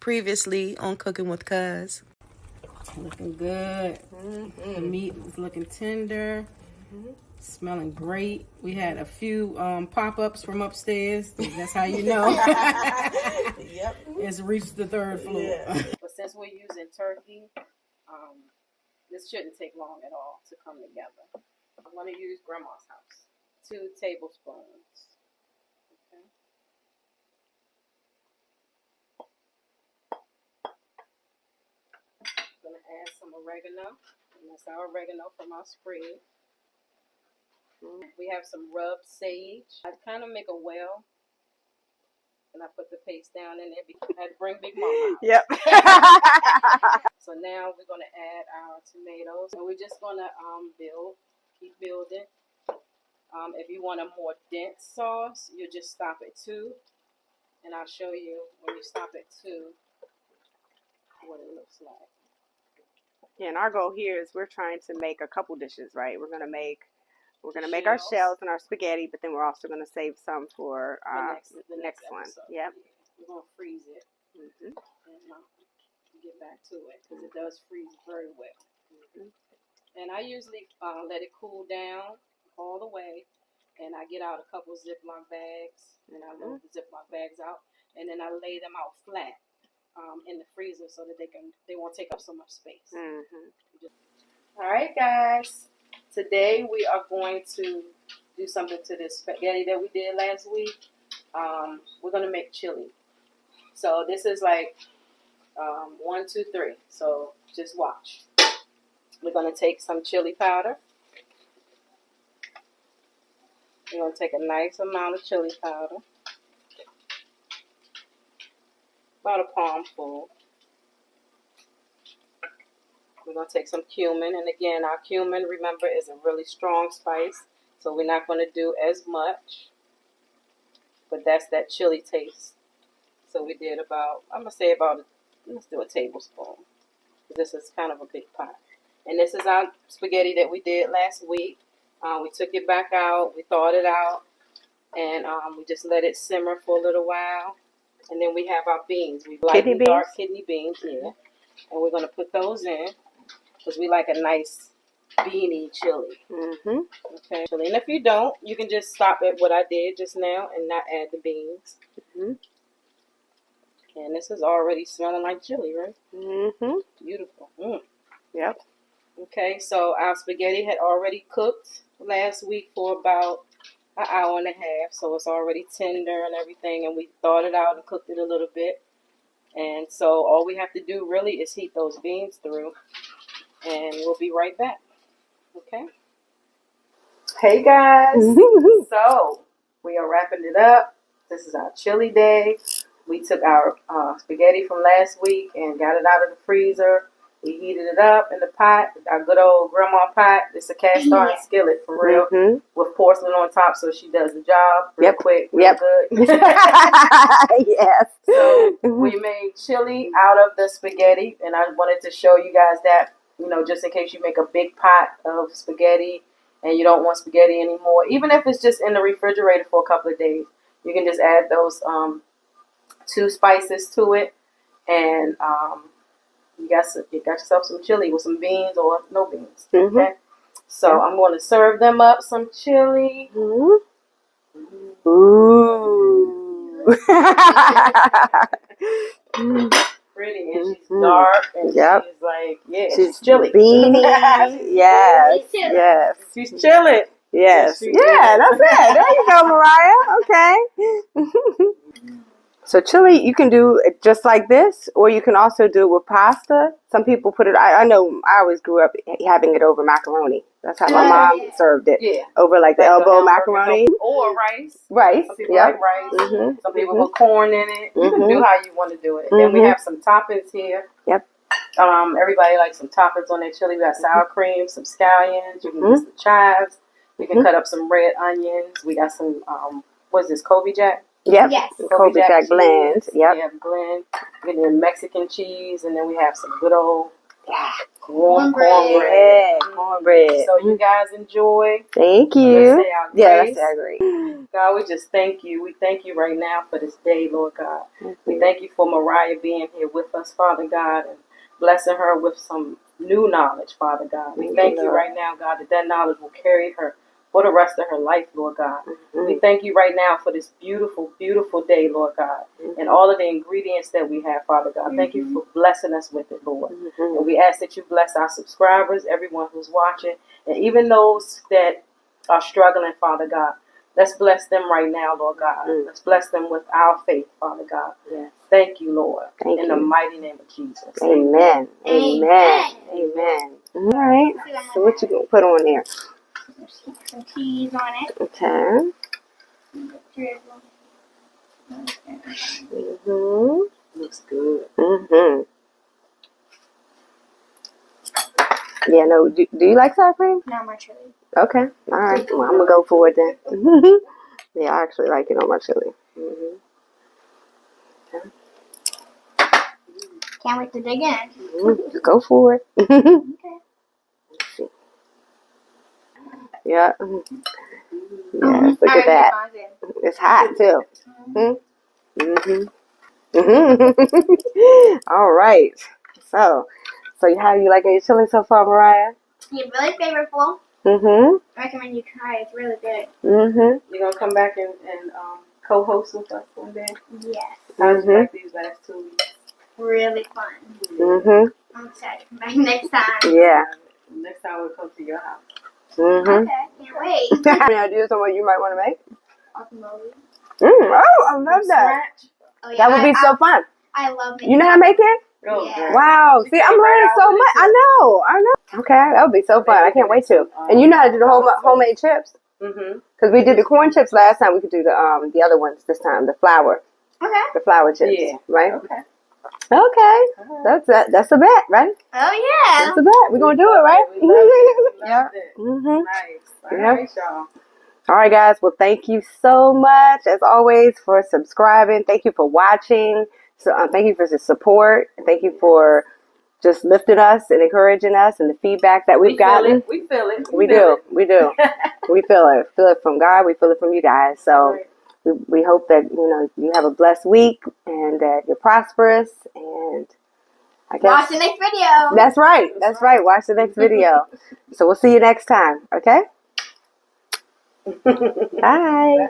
previously on Cooking with Cuz. Looking good. The meat is looking tender. Smelling great. We had a few pop-ups from upstairs. That's how you know. Yep. It's reached the third floor. Yeah. But since we're using turkey, this shouldn't take long at all to come together. I'm going to use Grandma's house. 2 tablespoons. Okay. I'm going to add some oregano. And that's our oregano from our spread. We have some rubbed sage. I kind of make a well, and I put the paste down in there because I had to bring Big Mama out. Yep. So now we're going to add our tomatoes, and we're just going to keep building. If you want a more dense sauce, you just stop at 2, and I'll show you when you stop at 2 what it looks like. Yeah, and our goal here is we're trying to make a couple dishes, right? We're gonna make our shells and our spaghetti, but then we're also gonna save some for the next one. Yep. We're gonna freeze it and get back to it because it does freeze very well. And I usually let it cool down all the way, and I get out a couple Ziploc bags, and I load the Ziploc bags out, and then I lay them out flat in the freezer so that they won't take up so much space. All right, guys. Today we are going to do something to this spaghetti that we did last week. We're going to make chili. So this is like 1, 2, 3. So just watch. We're going to take some chili powder. We're going to take a nice amount of chili powder. About a palm full. We're going to take some cumin, and again, our cumin, remember, is a really strong spice, so we're not going to do as much, but that's that chili taste. So we did about, I'm going to say about, let's do a tablespoon. This is kind of a big pot. And this is our spaghetti that we did last week. We took it back out, we thawed it out, and we just let it simmer for a little while. And then we have our beans. We like dark kidney beans, yeah. And we're going to put those in. Because we like a nice beany chili. Okay. And if you don't, you can just stop at what I did just now and not add the beans. And this is already smelling like chili, right? Beautiful. Yep. Okay, so our spaghetti had already cooked last week for about an hour and a half. So it's already tender and everything. And we thawed it out and cooked it a little bit. And so all we have to do really is heat those beans through. And we'll be right back. Okay? Hey, guys. So, we are wrapping it up. This is our chili day. We took our spaghetti from last week and got it out of the freezer. We heated it up in the pot, our good old grandma pot. It's a cast iron skillet, for real, with porcelain on top, so she does the job real quick, real good. Yes. So, we made chili out of the spaghetti, and I wanted to show you guys that. You know, just in case you make a big pot of spaghetti and you don't want spaghetti anymore. Even if it's just in the refrigerator for a couple of days, you can just add those 2 spices to it. And you got yourself some chili with some beans or no beans. Okay? So I'm going to serve them up some chili. Pretty, and she's dark, and she's like, she's chilly. Beanie. Yes. She's chilling. Yes. That's it. There you go, Mariah. Okay. So chili, you can do it just like this, or you can also do it with pasta. Some people put it, I know I always grew up having it over macaroni. That's how my mom served it. Yeah. Over like the elbow macaroni. Or rice. Rice. Some people like rice. Some people put corn in it. You can do how you want to do it. And we have some toppings here. Yep. Everybody likes some toppings on their chili. We got sour cream, some scallions. You can get some chives. You can cut up some red onions. We got some, what is this, Kobe Jack? Yep. Yes. Kobe Jack blend. Yep. We have blend. We have Mexican cheese, and then we have some good old cornbread. Cornbread. So you guys enjoy. Thank you. Let's say our Yeah, grace. let's say our grace. God, we just thank you. We thank you right now for this day, Lord God. We thank you for Mariah being here with us, Father God, and blessing her with some new knowledge, Father God. We thank you right now, God, that knowledge will carry her for the rest of her life, Lord God. We thank you right now for this beautiful, beautiful day, Lord God, and all of the ingredients that we have, Father God. Thank you for blessing us with it, Lord. And we ask that you bless our subscribers, everyone who's watching, and even those that are struggling, Father God. Let's bless them right now, Lord God. Let's bless them with our faith, Father God. Yes. Thank you, Lord. In the mighty name of Jesus. Amen. Amen. Amen. All right. So what you gonna put on there? Some cheese on it. Okay. Looks good. Yeah, no, do you like sour cream? Not my chili. Okay. All right. Well, I'm going to go for it then. Yeah, I actually like it on my chili. Can't wait to dig in. Just go for it. Okay. Yeah. Yes, look at that. It's hot too. All right. So how you liking your chili so far, Mariah? Yeah, really flavorful. I recommend you try it. It's really good. You gonna come back and co-host with us one day? Yes. How did you like these last 2 weeks? Really fun. I'm excited to come back next time. Yeah. Next time we'll come to your house. Okay, can't wait. Any ideas on what you might want to make? Guacamole. Oh, I love that. Oh, yeah, That would be so fun. I love it. You know how to make it? Oh, Yeah. girl. Wow. See, I'm learning so much. I know. Okay, that would be so fun. I can't wait to. And you know how to do the homemade chips? Because we did the corn chips last time. We could do the other ones this time. The flour. Okay. The flour chips. Yeah. Right? Okay. Okay. That's a bet, right? Oh, yeah. That's a bet. We're going to do it, right? We loved it. Mhm. Nice. All Yep. right, y'all. All right, guys. Well, thank you so much, as always, for subscribing. Thank you for watching. So, thank you for the support. Thank you for just lifting us and encouraging us and the feedback that we've gotten. We feel it. We do. We feel it. Feel it from God. We feel it from you guys. So we hope that you have a blessed week and that you're prosperous. And I guess Watch the next video. That's right. That's right. Watch the next video. So we'll see you next time. Okay. Bye.